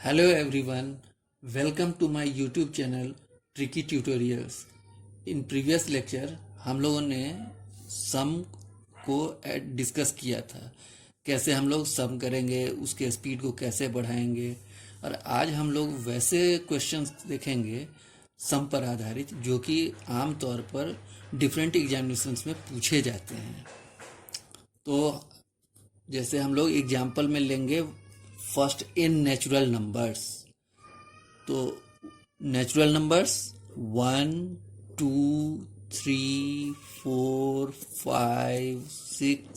Hello everyone, welcome to my YouTube channel Tricky Tutorials. In previous lecture हम लोगों ने सम को डिस्कस किया था, कैसे हम लोग सम करेंगे, उसके स्पीड को कैसे बढ़ाएंगे। और आज हम लोग वैसे क्वेश्चंस देखेंगे सम पर आधारित जो कि आम तौर पर डिफरेंट एग्जामिनेशंस में पूछे जाते हैं। तो जैसे हम लोग एग्जाम्पल में लेंगे फर्स्ट इन नेचुरल नंबर्स। तो natural numbers 1 2 3 4 5 6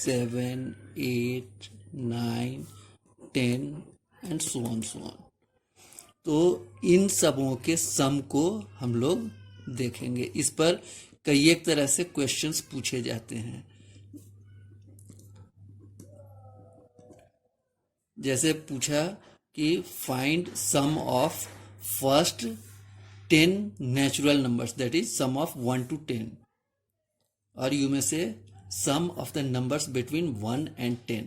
7 8 9 10 and so on so on. तो इन सबों के सम को हम लोग देखेंगे। इस पर कई एक तरह से क्वेश्चंस पूछे जाते हैं। जैसे पूछा कि find sum of first 10 natural numbers, that is sum of 1 to 10, और यू में से sum of the numbers between 1 and 10।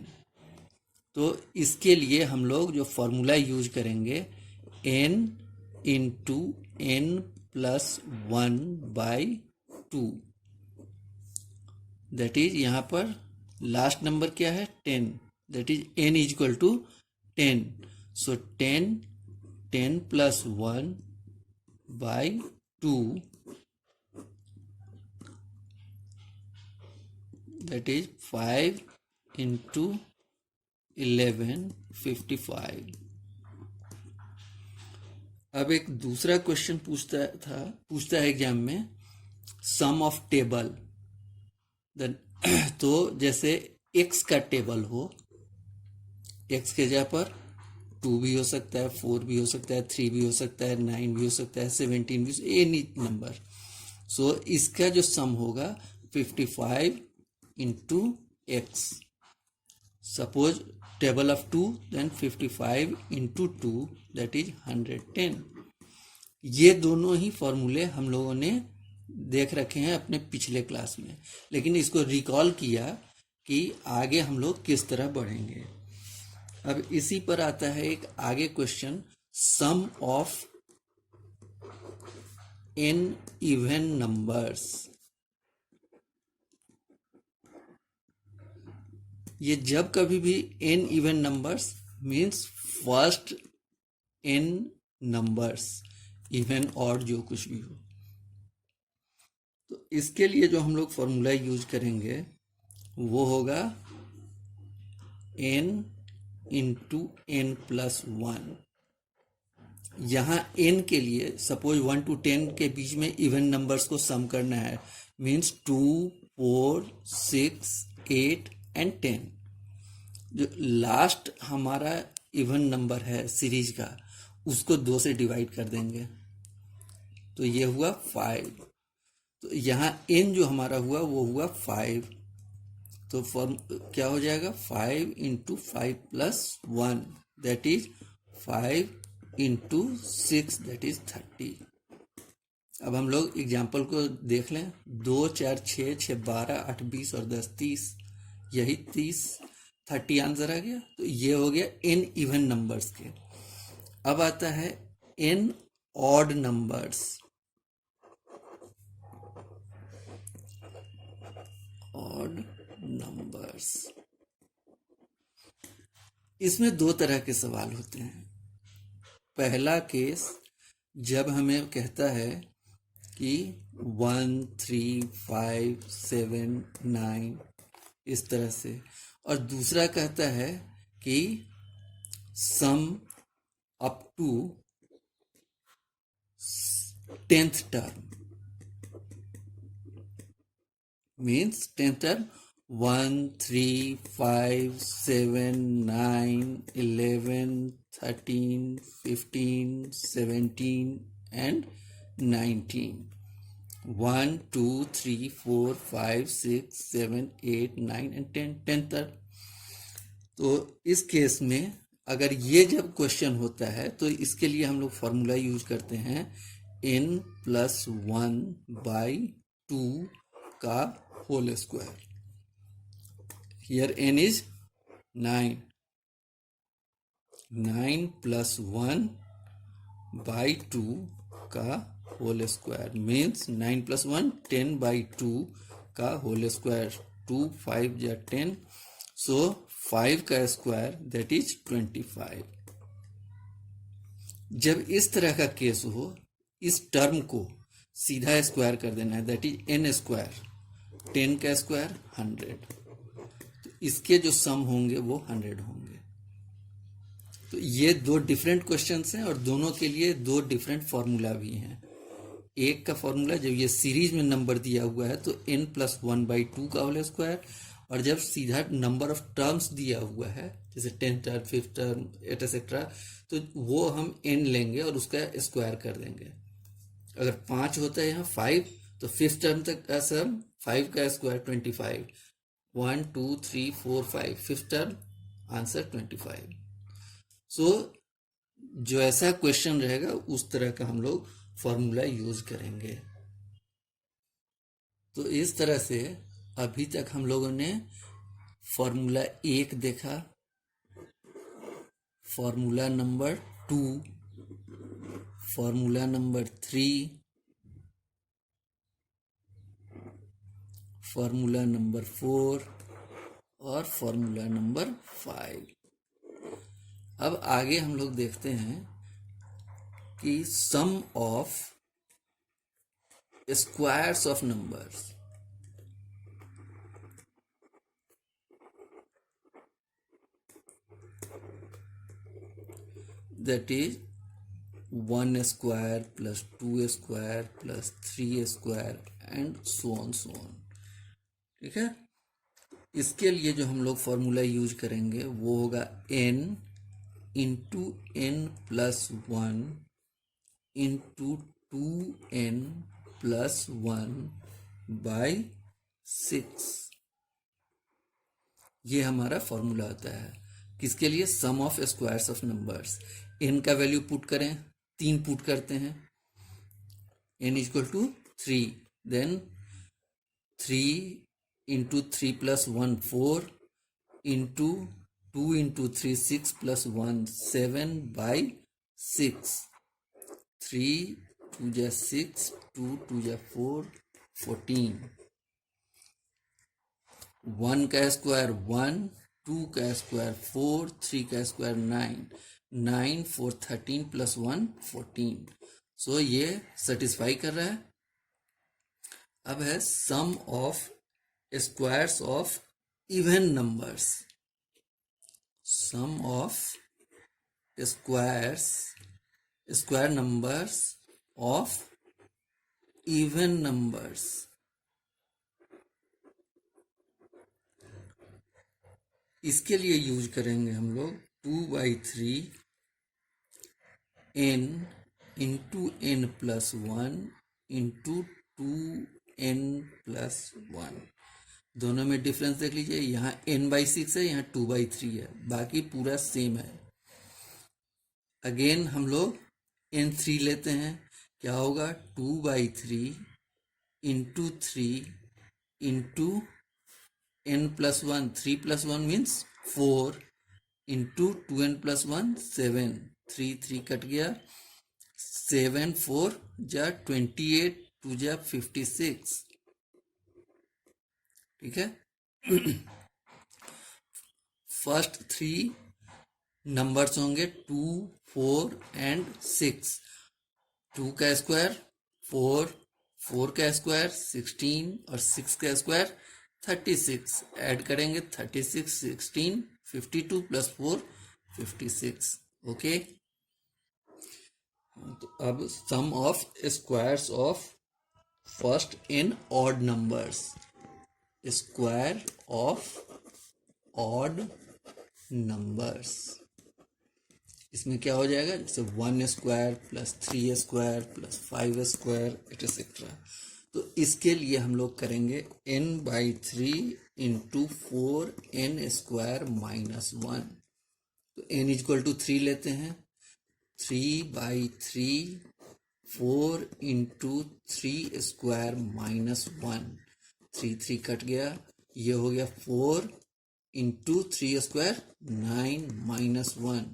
तो इसके लिए हम लोग जो फॉर्मूला यूज करेंगे n into n plus 1/2, that is यहाँ पर लास्ट नंबर क्या है 10, that is n is equal to 10. So 10 plus 1 by 2, that is 5 into 11 55। अब एक दूसरा क्वेश्चन पूछता है एग्जाम में सम ऑफ टेबल। तो जैसे x का टेबल हो, x के जगह पर 2 भी हो सकता है, 4 भी हो सकता है, 3 भी हो सकता है, 9 भी हो सकता है, 17 भी, एनी नंबर। सो इसका जो सम होगा 55 into x. Suppose table of 2, then 55 into 2, that is 110। ये दोनों ही फॉर्मूले हम लोगों ने देख रखे हैं अपने पिछले क्लास में, लेकिन इसको रिकॉल किया कि आगे हम लोग किस तरह बढ़ेंगे। अब इसी पर आता है एक आगे question, sum of n even numbers. ये जब कभी भी n even numbers means first n numbers, even और जो कुछ भी हो। तो इसके लिए जो हम लोग फॉर्मूला यूज करेंगे वो होगा n इंटू n प्लस 1। यहाँ n के लिए सपोज 1 to 10 के बीच में इवन नंबर्स को सम करना है, मीन्स 2 4 6 8 एंड 10। जो लास्ट हमारा इवन नंबर है सीरीज का, उसको 2 से डिवाइड कर देंगे, तो ये हुआ 5। तो यहाँ n जो हमारा हुआ वो हुआ 5। तो फॉर्म क्या हो जाएगा 5 into 5 plus 1, that is 5 into 6, that is 30। अब हम लोग एग्जाम्पल को देख लें, 2 4 6 6 12 8 20 और 10 30, यही 30 आंसर आ गया। तो ये हो गया n इवन नंबर्स के। अब आता है n odd numbers. Odd numbers, इसमें 2 तरह के सवाल होते हैं। पहला केस जब हमें कहता है कि 1 3 5 7 9 इस तरह से, और दूसरा कहता है कि sum up to 10th term, means 10th term 1 3 5 7 9 11 13 15 17 and 19। 1 2 3 4 5 6 7 8 9 and 10 तक। तो इस केस में अगर ये जब क्वेश्चन होता है तो इसके लिए हम लोग फॉर्मूला यूज करते हैं n प्लस 1/2 का whole square. Here n is 9, 9 plus 1 by 2 का whole square means 9 plus 1 10 by 2 का होल स्क्वायर। 2 5 या 10, सो 5 का स्क्वायर दैट इज 25। जब इस तरह का केस हो, इस टर्म को सीधा स्क्वायर कर देना है, दैट इज n स्क्वायर। 10 का स्क्वायर 100, तो इसके जो सम होंगे वो 100 होंगे। तो ये दो डिफरेंट क्वेश्चंस हैं और दोनों के लिए दो डिफरेंट फॉर्मूला भी हैं। एक का फॉर्मूला जब ये सीरीज में नंबर दिया हुआ है तो n प्लस 1 बाई 2 का होल स्क्वायर, और जब सीधा नंबर ऑफ टर्म्स दिया हुआ है जैसे 10 टर्म 5 टर्म एटसेट्रा, तो वो हम n लेंगे और उसका स्क्वायर कर देंगे। अगर 5 होता है यहाँ 5, तो 5th टर्म तक का सम 5 का स्क्वायर 25। 1 2 3 4 5, 5th term answer 25। सो जो ऐसा क्वेश्चन रहेगा उस तरह का हम लोग फॉर्मूला यूज करेंगे। तो इस तरह से अभी तक हम लोगों ने फॉर्मूला 1 देखा, formula number 2, formula number 3, formula number 4 और फॉर्मूला नंबर 5। अब आगे हम लोग देखते हैं कि sum of squares of numbers. That is 1 square plus 2 square plus 3 square and so on. ठीक है, इसके लिए जो हम लोग फॉर्मूला यूज करेंगे वो होगा n into n plus 1 into 2n plus 1 by 6। ये हमारा फॉर्मूला होता है किसके लिए? Sum of squares of numbers. n का वैल्यू पुट करें, 3 पुट करते हैं, n equal to 3, then 3 into 3 plus 1 4 into 2 into 3 6 plus 1 7 by 6। 3 2 जा 6, 2 2 जा 4 14। 1 का स्क्वायर 1, 2 का स्क्वायर 4, 3 का स्क्वायर 9, 9 4 13 प्लस 1 14। सो ये सेटिस्फाई कर रहा है। अब है sum of squares of even numbers. Sum of square numbers of even numbers. इसके लिए यूज करेंगे हम लोग 2/3 n into n plus 1 into 2n plus 1। दोनों में डिफरेंस देख लीजिए, यहाँ n/6 है, यहाँ 2/3 है, बाकी पूरा सेम है। अगेन हम लोग n3 लेते हैं, क्या होगा? 2/3 into 3 into n plus 1, 3 plus 1 means 4 into 2n plus 1 7, 3 3 cut गया, 7 4 जा 28, 2 जा 56। ठीक है, फर्स्ट 3 नंबर्स होंगे 2 4 एंड 6। 2 का स्क्वायर 4, 4 का स्क्वायर 16 और 6 का स्क्वायर 36। ऐड करेंगे 36 16 52 प्लस 4 56। ओके, तो अब sum of squares of first n odd numbers. Square of odd numbers, इसमें क्या हो जाएगा? जैसे 1 square plus 3 square plus 5 square etcetera. तो इसके लिए हम लोग करेंगे n/3 into 4n square minus 1। तो n इक्वल टू 3 लेते हैं, 3/3 4 इंटू 3 स्क्वायर माइनस 1, 3 3 कट गया, ये हो गया 4 इंटू 3 स्क्वायर 9 माइनस 1,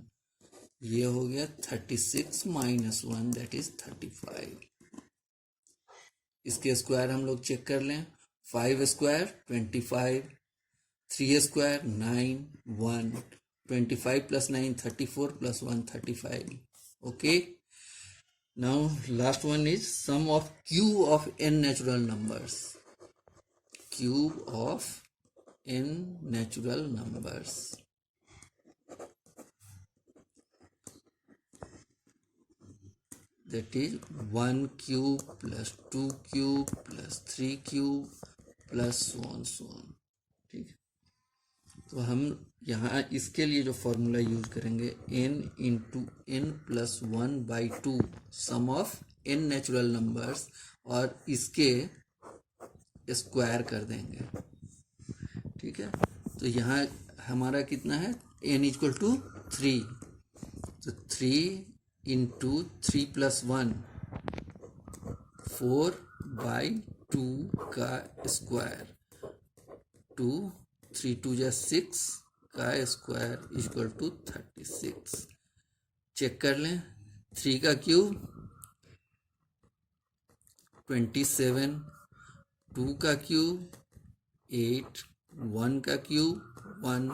ये हो गया 36 माइनस 1 दैट इज 35। इसके स्क्वायर हम लोग चेक कर लें। 5 square 25, 3 square 9, 1, 25 plus 9 34 plus 1 35। Okay, now last one is sum of cube of n natural numbers. Cube of n natural numbers. That is 1 cube plus 2 cube plus 3 cube plus so on so on. ठीक है, तो हम यहाँ इसके लिए जो formula use करेंगे n into n plus 1/2 sum of n natural numbers, और इसके स्क्वायर कर देंगे। ठीक है, तो यहाँ हमारा कितना है, n इक्वल टू 3, तो 3 इंटू 3 प्लस 1 4/2 का स्क्वायर, 2 3 2 जा 6 का स्क्वायर इक्वल टू 36। चेक कर लें, 3 का क्यूब 27, 2 का क्यूब 8, 1 का cube 1,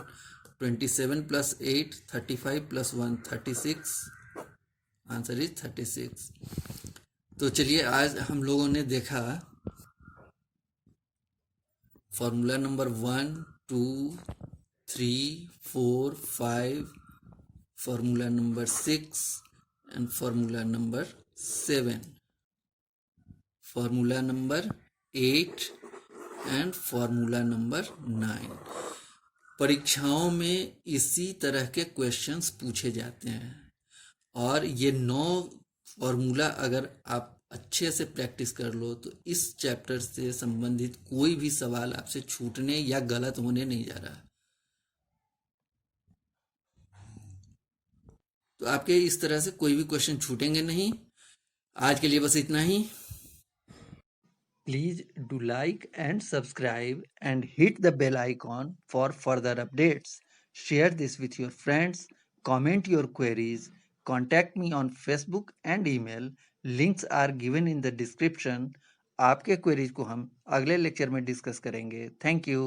27 plus 8 35 plus 1 36, answer is 36। तो चलिए आज हम लोगों ने देखा formula number 1 2 3 4 5, formula number 6 and formula number 7, formula number 8 and formula number 9। परीक्षाओं में इसी तरह के क्वेश्चंस पूछे जाते हैं, और ये 9 फॉर्मूला अगर आप अच्छे से प्रैक्टिस कर लो तो इस चैप्टर से संबंधित कोई भी सवाल आपसे छूटने या गलत होने नहीं जा रहा। तो आपके इस तरह से कोई भी क्वेश्चन छूटेंगे नहीं। आज के लिए बस इतना ही। Please do like and subscribe and hit the bell icon for further updates. Share this with your friends, comment your queries, contact me on Facebook and email. Links are given in the description. आपके queries को हम अगले lecture में discuss करेंगे। Thank you.